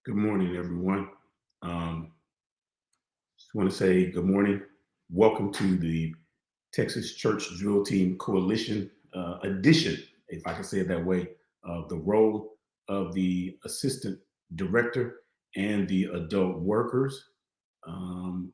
Good morning, everyone. Um, just want to say good morning. Welcome to the Texas Church Drill Team Coalition edition, if I can say it that way, of the role of the assistant director and the adult workers.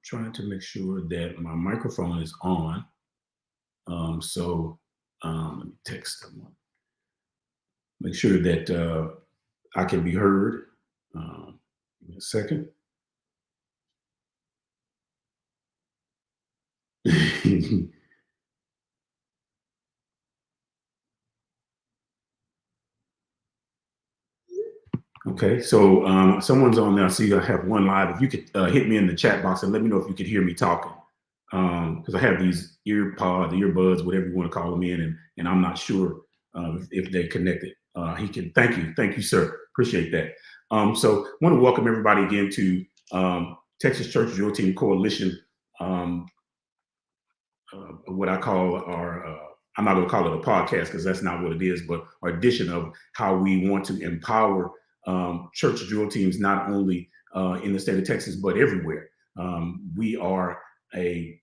Trying to make sure that my microphone is on. Let me text someone. Make sure that I can be heard. Give me a second. Okay, so someone's on there. I see I have one live. If you could hit me in the chat box and let me know if you could hear me talking, because I have these earbuds, whatever you want to call them in, and I'm not sure if they're connected. He can. Thank you, sir. Appreciate that. So, I want to welcome everybody again to Texas Church Drill Team Coalition. Um, what I call our I'm not going to call it a podcast because that's not what it is, but our edition of how we want to empower church drill teams, not only in the state of Texas, but everywhere. We are a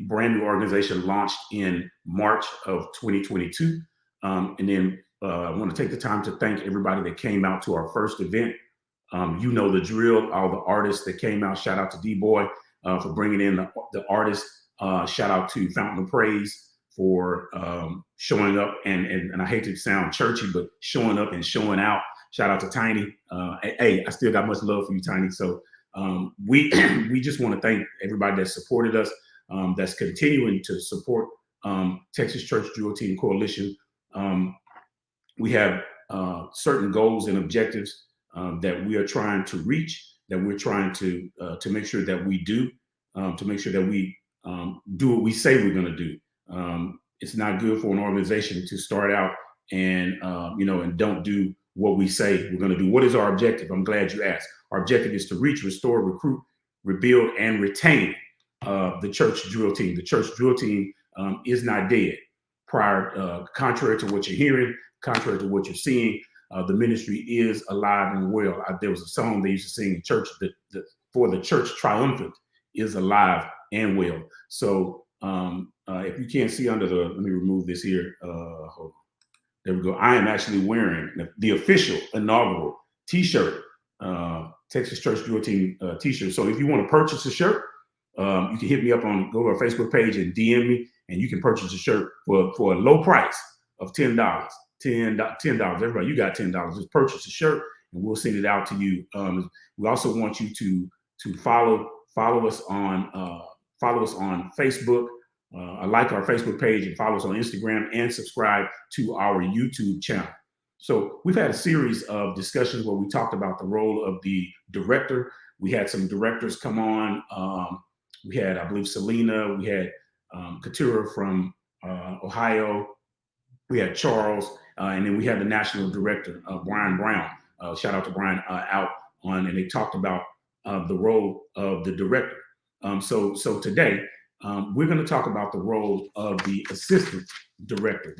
brand new organization launched in March of 2022. And then I want to take the time to thank everybody that came out to our first event. You know the drill, all the artists that came out. Shout out to D-Boy for bringing in the artists. Shout out to Fountain of Praise for showing up. And I hate to sound churchy, but showing up and showing out. Shout out to Tiny. Hey, I still got much love for you, Tiny. So we we just want to thank everybody that supported us, that's continuing to support Texas Church Drill Team Coalition. We have certain goals and objectives that we are trying to reach, that we're trying to make sure that we do, to make sure that we do what we say we're going to do. It's not good for an organization to start out and and don't do what we say we're going to do. What is our objective? I'm glad you asked. Our objective is to reach, restore, recruit, rebuild, and retain the church drill team. The church drill team is not dead. Contrary to what you're hearing, contrary to what you're seeing, the ministry is alive and well. There was a song they used to sing in church for the church triumphant is alive and well. So if you can't see under let me remove this here. Hold on. There we go. I am actually wearing the official inaugural T-shirt, Texas Church Drill Team T-shirt. So if you want to purchase a shirt, you can hit me up go to our Facebook page and DM me, and you can purchase a shirt for a low price of $10. $10. Everybody, you got $10. Just purchase a shirt, and we'll send it out to you. We also want you to follow us on Facebook. Like our Facebook page and follow us on Instagram and subscribe to our YouTube channel. So we've had a series of discussions where we talked about the role of the director. We had some directors come on. We had, I believe, Selena. We had Katura from Ohio. We had Charles. And then we had the national director, Brian Brown. Shout out to Brian and they talked about the role of the director. So today, we're going to talk about the role of the assistant director.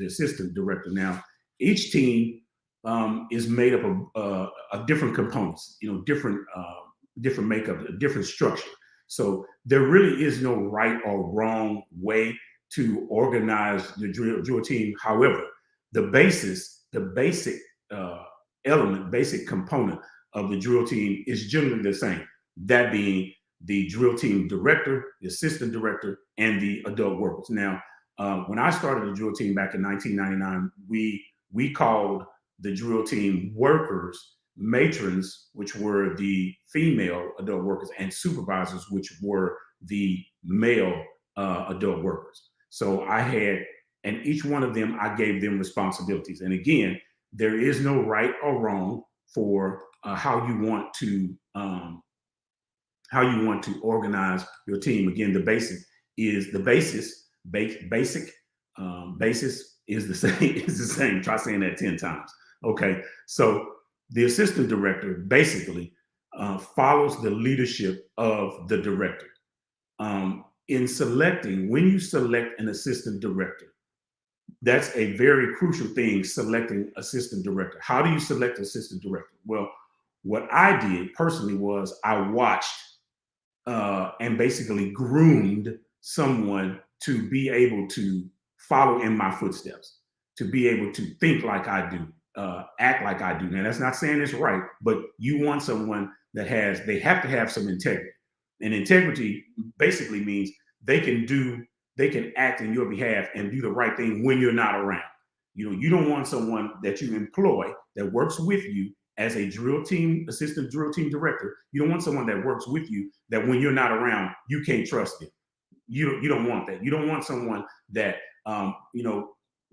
Now, each team is made up of different components, different makeup, different structure. So there really is no right or wrong way to organize the drill team. However, the basic element, basic component of the drill team is generally the same. That being the drill team director, the assistant director, and the adult workers. Now, when I started the drill team back in 1999, we called the drill team workers matrons, which were the female adult workers, and supervisors, which were the male adult workers. So and each one of them, I gave them responsibilities. And again, there is no right or wrong for how you want to organize your team. Again, the basis is the same. Try saying that 10 times. Okay. So the assistant director basically follows the leadership of the director. When you select an assistant director, that's a very crucial thing, selecting assistant director. How do you select assistant director? Well, What I did personally was I watched and basically groomed someone to be able to follow in my footsteps, to be able to think like I do, act like I do. Now, that's not saying it's right, but you want someone that they have to have some integrity. And integrity basically means they can act in your behalf and do the right thing when you're not around. You don't want someone that you employ that works with you as a assistant drill team director. You don't want someone that works with you that when you're not around, you can't trust them. You don't want that. You don't want someone that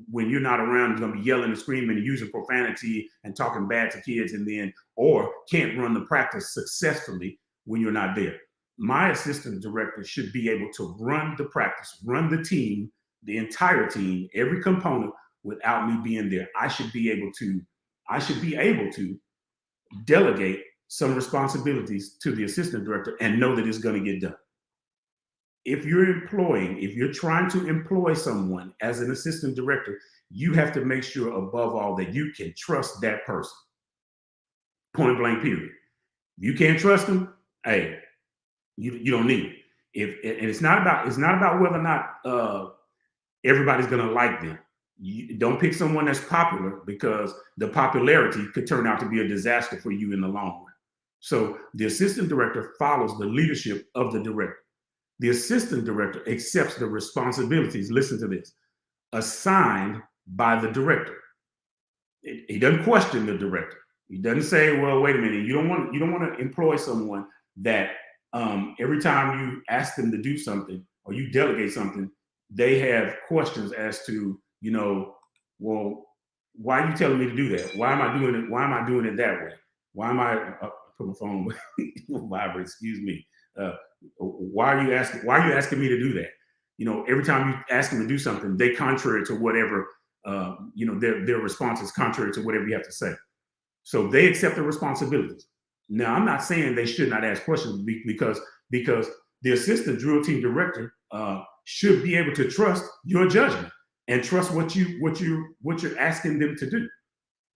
when you're not around, you're gonna be yelling and screaming and using profanity and talking bad to kids, and then or can't run the practice successfully when you're not there. My assistant director should be able to run the practice, run the team, the entire team, every component without me being there. I should be able to delegate some responsibilities to the assistant director and know that it's going to get done. If you're trying to employ someone as an assistant director, you have to make sure above all that you can trust that person. Point blank, period. If you can't trust them, hey, you don't need it. And it's not about whether or not everybody's going to like them. You don't pick someone that's popular, because the popularity could turn out to be a disaster for you in the long run. So the assistant director follows the leadership of the director. The assistant director accepts the responsibilities, listen to this, assigned by the director. He doesn't question the director. He doesn't say, well, wait a minute, you don't want to employ someone that every time you ask them to do something or you delegate something, they have questions as to, well, why are you telling me to do that? Why am I doing it? Why am I doing it that way? Why am I put my phone vibrate? Excuse me. Why are you asking me to do that? Every time you ask them to do something, they contrary to whatever their response is contrary to whatever you have to say. So they accept the responsibilities. Now, I'm not saying they should not ask questions, because the assistant drill team director should be able to trust your judgment and trust what you're asking them to do.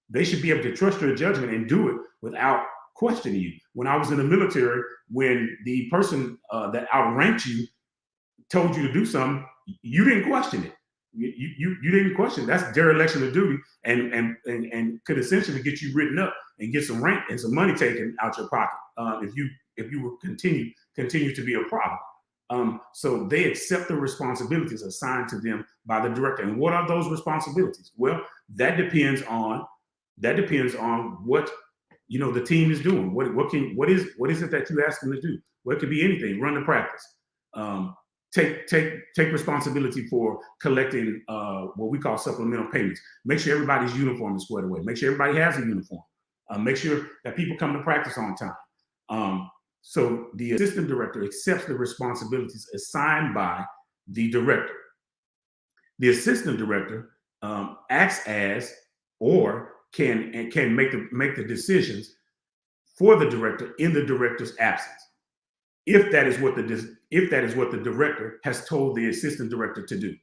They should be able to trust your judgment and do it without questioning you. When I was in the military, when the person that outranked you told you to do something, you didn't question it. You didn't question it. That's dereliction of duty, and could essentially get you written up and get some rank and some money taken out your pocket if you will continue to be a problem. So they accept the responsibilities assigned to them by the director. And what are those responsibilities? Well, that depends on what the team is doing. What is it that you ask them to do? Well, it could be anything. Run the practice. Take responsibility for collecting what we call supplemental payments. Make sure everybody's uniform is squared away. Make sure everybody has a uniform. Make sure that people come to practice on time. So the assistant director accepts the responsibilities assigned by the director. The assistant director acts as, or can make the decisions for the director in the director's absence, if that is what the director has told the assistant director to do.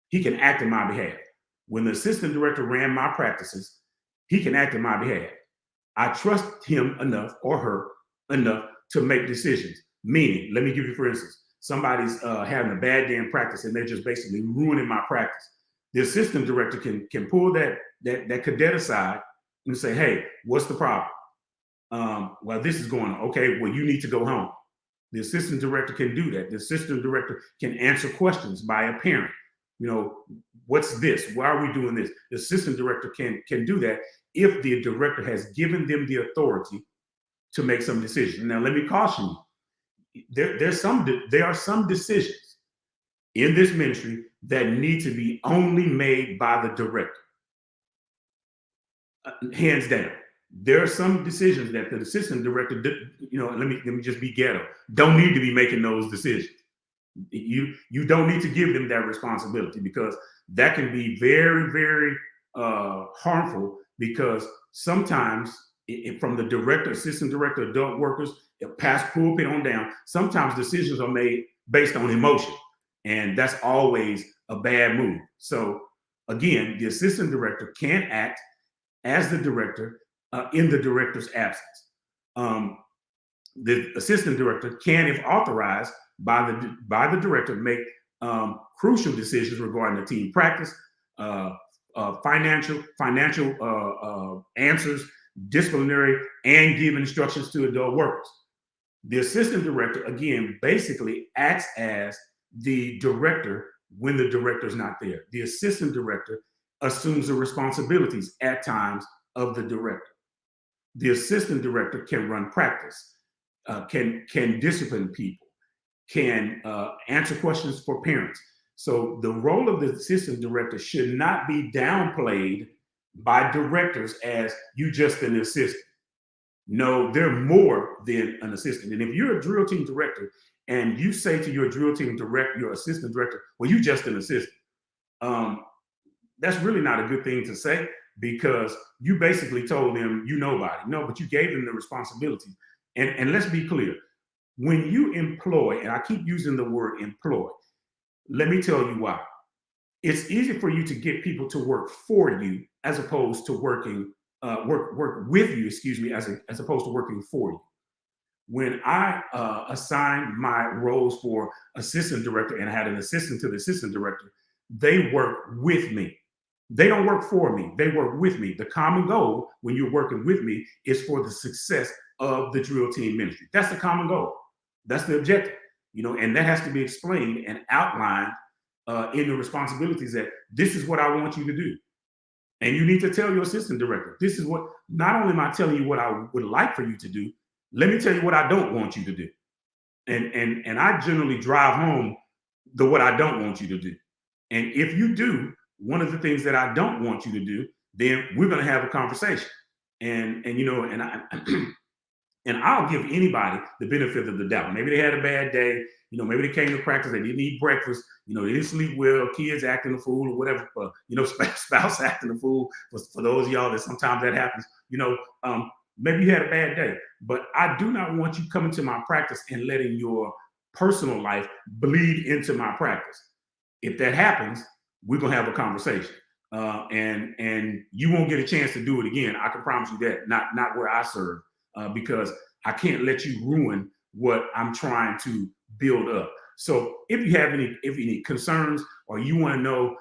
He can act in my behalf. When the assistant director ran my practices, he can act in my behalf. I trust him enough, or her enough, to make decisions. Meaning, let me give you, for instance, somebody's having a bad day in practice and they're just basically ruining my practice. The assistant director can pull that cadet aside and say, hey, what's the problem? Well, this is going on. Okay, well, you need to go home. The assistant director can do that. The assistant director can answer questions by a parent. What's this? Why are we doing this? The assistant director can do that if the director has given them the authority to make some decisions. Now, let me caution you. There are some decisions in this ministry that need to be only made by the director. Hands down. There are some decisions that the assistant director, let me just be ghetto, don't need to be making those decisions. You don't need to give them that responsibility, because that can be very, very harmful, because sometimes from the director, assistant director, adult workers, past pulpit on down, sometimes decisions are made based on emotion, and that's always a bad move. So again, the assistant director can act as the director in the director's absence. the assistant director can, if authorized by the director, make crucial decisions regarding the team practice, financial answers, disciplinary, and give instructions to adult workers. The assistant director, again, basically acts as the director when the director is not there. The assistant director assumes the responsibilities at times of the director. The assistant director can run practice, can discipline people, can answer questions for parents. So the role of the assistant director should not be downplayed by directors as you just an assistant. No, they're more than an assistant. And if you're a drill team director and you say to your drill team director, your assistant director, well, you just an assistant. That's really not a good thing to say, because you basically told them you nobody. No, but you gave them the responsibility. And let's be clear, when you employ, and I keep using the word employ, let me tell you why. It's easy for you to get people to work for you as opposed to working work with you, excuse me, as opposed to working for you. When I assigned my roles for assistant director and I had an assistant to the assistant director, they work with me. They don't work for me. They work with me. The common goal when you're working with me is for the success of the drill team ministry. That's the common goal. That's the objective, and that has to be explained and outlined in the responsibilities that this is what I want you to do. And you need to tell your assistant director, this is what, not only am I telling you what I would like for you to do, let me tell you what I don't want you to do. And I generally drive home what I don't want you to do. And if you do one of the things that I don't want you to do, then we're going to have a conversation. And I'll give anybody the benefit of the doubt. Maybe they had a bad day. Maybe they came to practice, they didn't eat breakfast, they didn't sleep well, kids acting a fool or whatever, spouse acting a fool. For those of y'all that sometimes that happens, maybe you had a bad day. But I do not want you coming to my practice and letting your personal life bleed into my practice. If that happens, we're going to have a conversation. And you won't get a chance to do it again. I can promise you that. Not where I serve, because I can't let you ruin what I'm trying to build up. So if you have any concerns, or you want to know,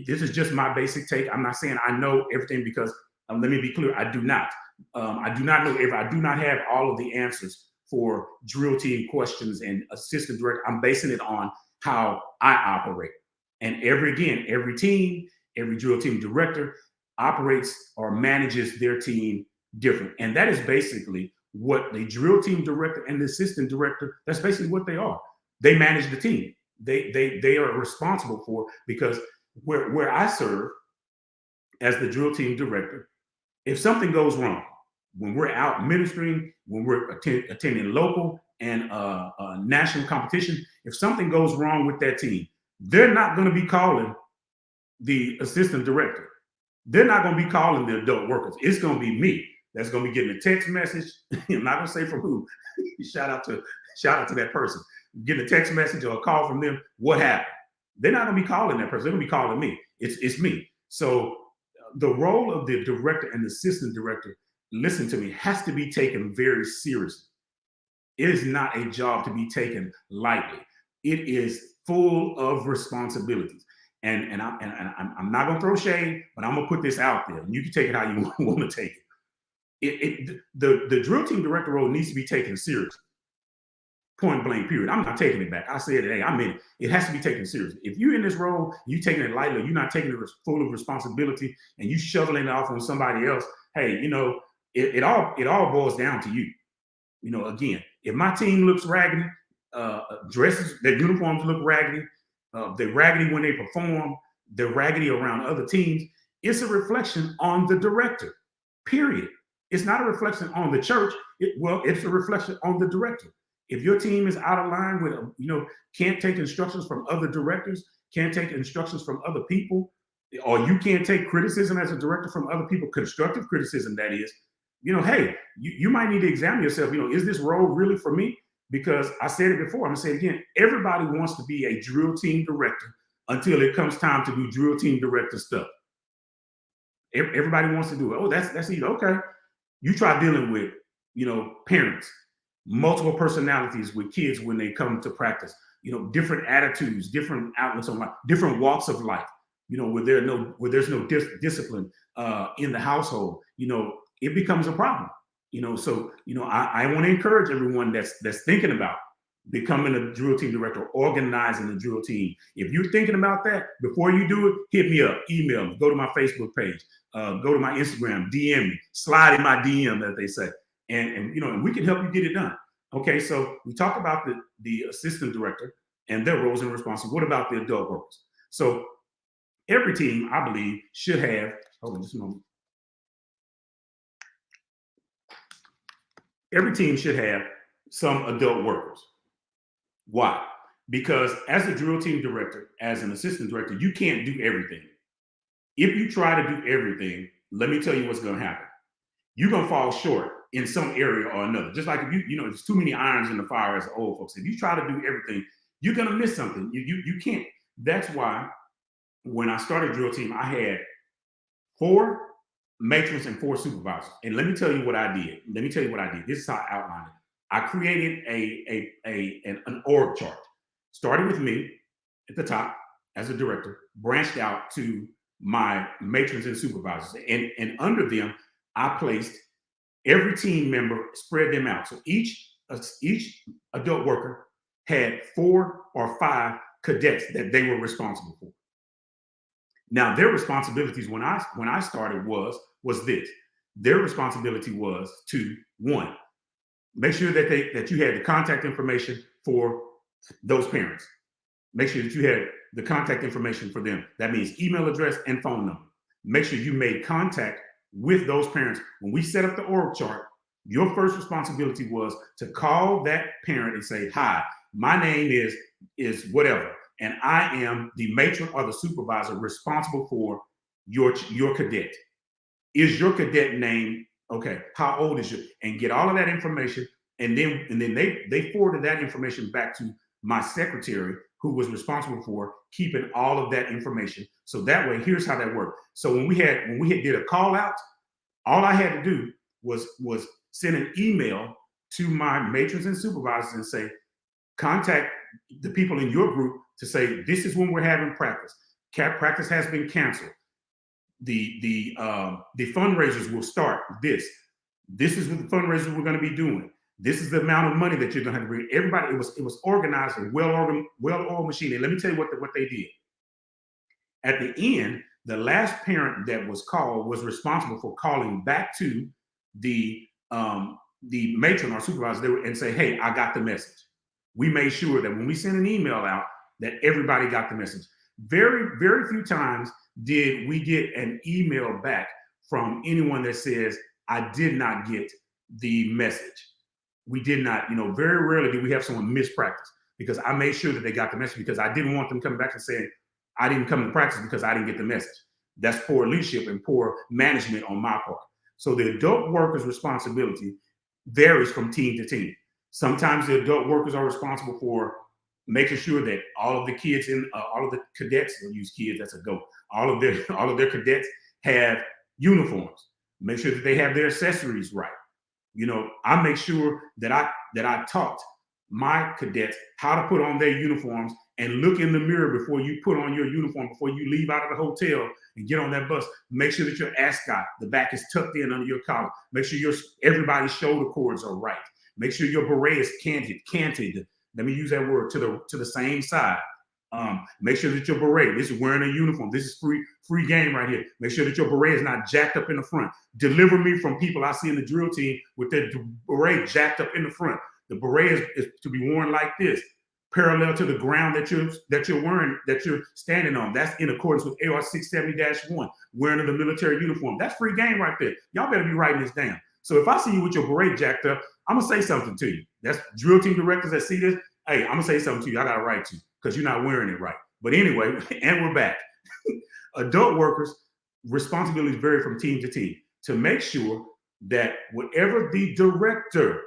this is just my basic take. I'm not saying I know everything, because let me be clear, I do not. I do not know I do not have all of the answers for drill team questions and assistant director. I'm basing it on how I operate. And every team, every drill team director operates or manages their team different. And that is basically what the drill team director and the assistant director, that's basically what they are. They manage the team. They are responsible for, because where I serve as the drill team director, if something goes wrong, when we're out ministering, when we're attending local and national competition, if something goes wrong with that team, they're not going to be calling the assistant director. They're not going to be calling the adult workers. It's going to be me that's going to be getting a text message. I'm not going to say from who. Shout out to that person. Getting a text message or a call from them. What happened? They're not going to be calling that person. They're going to be calling me. It's me. So the role of the director and the assistant director, listen to me, has to be taken very seriously. It is not a job to be taken lightly. It is full of responsibilities. And I'm not going to throw shade, but I'm going to put this out there. And you can take it how you want to take it. The drill team director role needs to be taken seriously. Point blank, period. I'm not taking it back. I said it, hey, I'm in it. It has to be taken seriously. If you're in this role, you taking it lightly, you're not taking it full of responsibility, and you shoveling it off on somebody else, hey, it all boils down to you. Again, if my team looks raggedy, dresses, their uniforms look raggedy, they're raggedy when they perform, they're raggedy around other teams, it's a reflection on the director, period. It's not a reflection on the church. It's a reflection on the director. If your team is out of line with, can't take instructions from other directors, can't take instructions from other people, or you can't take criticism as a director from other people, constructive criticism, that is, hey, you might need to examine yourself. Is this role really for me? Because I said it before, I'm gonna say it again, everybody wants to be a drill team director until it comes time to do drill team director stuff. Everybody wants to do it. Oh, that's easy. Okay. You try dealing with parents, multiple personalities with kids when they come to practice, different attitudes, different outlooks on life, different walks of life, where there's no discipline in the household, it becomes a problem. So I want to encourage everyone that's thinking about becoming a drill team director, organizing the drill team. If you're thinking about that, before you do it, hit me up, email me, go to my Facebook page, go to my Instagram, DM me, slide in my DM, as they say, and we can help you get it done. Okay, so we talked about the assistant director and their roles and responsibilities. What about the adult workers? So every team, I believe, should have. Hold on just a moment. Every team should have some adult workers. Why? Because as a drill team director, as an assistant director, you can't do everything. If you try to do everything, let me tell you what's going to happen. You're going to fall short in some area or another. Just like if there's too many irons in the fire, as the old folks say. If you try to do everything, you're going to miss something. You can't. That's why when I started drill team, I had 4 matrons and 4 supervisors. And let me tell you what I did. This is how I outlined it. I created an org chart. Started with me at the top as a director, branched out to my matrons and supervisors. And under them, I placed every team member, spread them out. So each adult worker had 4 or 5 cadets that they were responsible for. Now, their responsibilities when I started was this. Their responsibility was to, 1, make sure that you had the contact information for those parents. Make sure that you had the contact information for them. That means email address and phone number. Make sure you made contact with those parents. When we set up the org chart, your first responsibility was to call that parent and say, "Hi, my name is whatever, and I am the matron or the supervisor responsible for your cadet. Is your cadet name okay? How old is you?" And get all of that information, and then they forwarded that information back to my secretary, who was responsible for keeping all of that information. So that way, here's how that worked. So when we did a call out, all I had to do was send an email to my matrons and supervisors and say, contact the people in your group to say, this is when we're having practice. Practice has been canceled. The fundraisers will start this. This is what the fundraisers we're going to be doing. This is the amount of money that you're going to have to bring. Everybody, it was organized and well-oiled machine. And let me tell you what they did. At the end, the last parent that was called was responsible for calling back to the matron or supervisor and say, "Hey, I got the message." We made sure that when we sent an email out, that everybody got the message. Very, very few times did we get an email back from anyone that says, "I did not get the message." We did not, very rarely did we have someone miss practice, because I made sure that they got the message, because I didn't want them coming back and saying, "I didn't come to practice because I didn't get the message." That's poor leadership and poor management on my part. So the adult worker's responsibility varies from team to team. Sometimes the adult workers are responsible for making sure that all of the kids all of the cadets, we'll use kids, that's a goat. All of their cadets have uniforms. Make sure that they have their accessories right. I make sure that I taught my cadets how to put on their uniforms and look in the mirror before you put on your uniform, before you leave out of the hotel and get on that bus. Make sure that your ascot, the back is tucked in under your collar. Make sure everybody's shoulder cords are right. Make sure your beret is canted. Let me use that word, to the same side. Make sure that your beret, this is wearing a uniform. This is free game right here. Make sure that your beret is not jacked up in the front. Deliver me from people I see in the drill team with their beret jacked up in the front. The beret is to be worn like this, parallel to the ground that you're wearing, that you're standing on. That's in accordance with AR 670-1, wearing the military uniform. That's free game right there. Y'all better be writing this down. So if I see you with your beret jacked up, I'm gonna say something to you. That's drill team directors that see this. Hey, I'm gonna say something to you. I gotta write to you because you're not wearing it right. But anyway, and we're back. Adult workers' responsibilities vary from team to team to make sure that whatever the director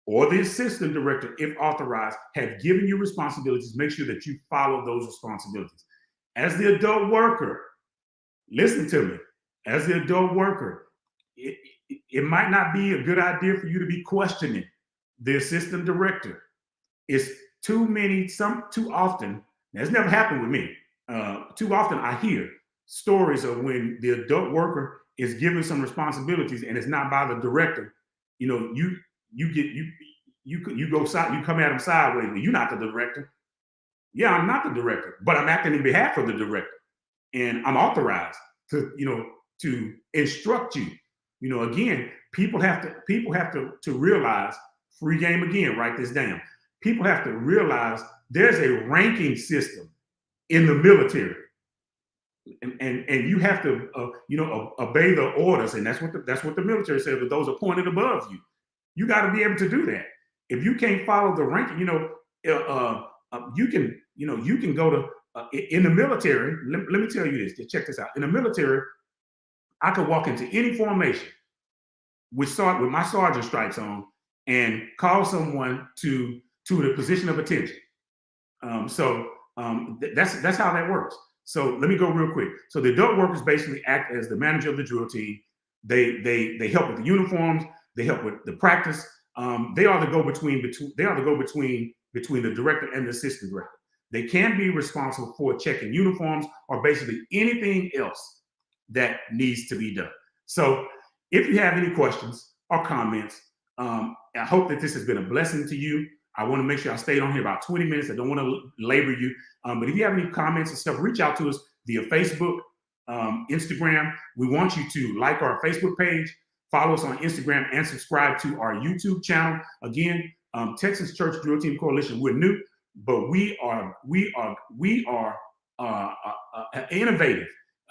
or the assistant director, if authorized, have given you responsibilities, make sure that you follow those responsibilities. As the adult worker, listen to me. As the adult worker, it might not be a good idea for you to be questioning the assistant director. It's too often. That's never happened with me. Too often I hear stories of when the adult worker is given some responsibilities and it's not by the director. You know, you go side, you come at them sideways. You're not the director. Yeah, I'm not the director, but I'm acting in behalf of the director, and I'm authorized to, to instruct you. Again, people have to realize, free game again, write this down. People have to realize there's a ranking system in the military, and you have to obey the orders, and that's what the military says. With those appointed above you, you got to be able to do that. If you can't follow the ranking, you can go to in the military. Let me tell you this. Check this out. In the military, I could walk into any formation with my sergeant stripes on and call someone to the position of attention. That's how that works. So let me go real quick. So the adult workers basically act as the manager of the drill team. They help with the uniforms. They help with the practice. They are the go-between between the director and the assistant director. They can be responsible for checking uniforms or basically anything else that needs to be done. So if you have any questions or comments, I hope that this has been a blessing to you. I want to make sure I stayed on here about 20 minutes. I don't want to labor you. But if you have any comments and stuff, reach out to us via Facebook, Instagram. We want you to like our Facebook page, follow us on Instagram, and subscribe to our YouTube channel. Again, Texas Church Drill Team Coalition. We're new, but we are innovative.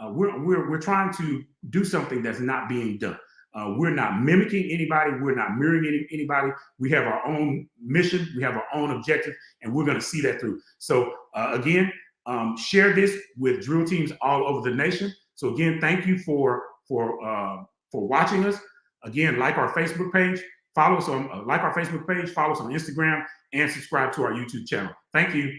We're trying to do something that's not being done. We're not mimicking anybody. We're not mirroring anybody. We have our own mission. We have our own objective, and we're going to see that through. So again, share this with drill teams all over the nation. So again, thank you for watching us. Again, like our Facebook page, follow us on Instagram, and subscribe to our YouTube channel. Thank you.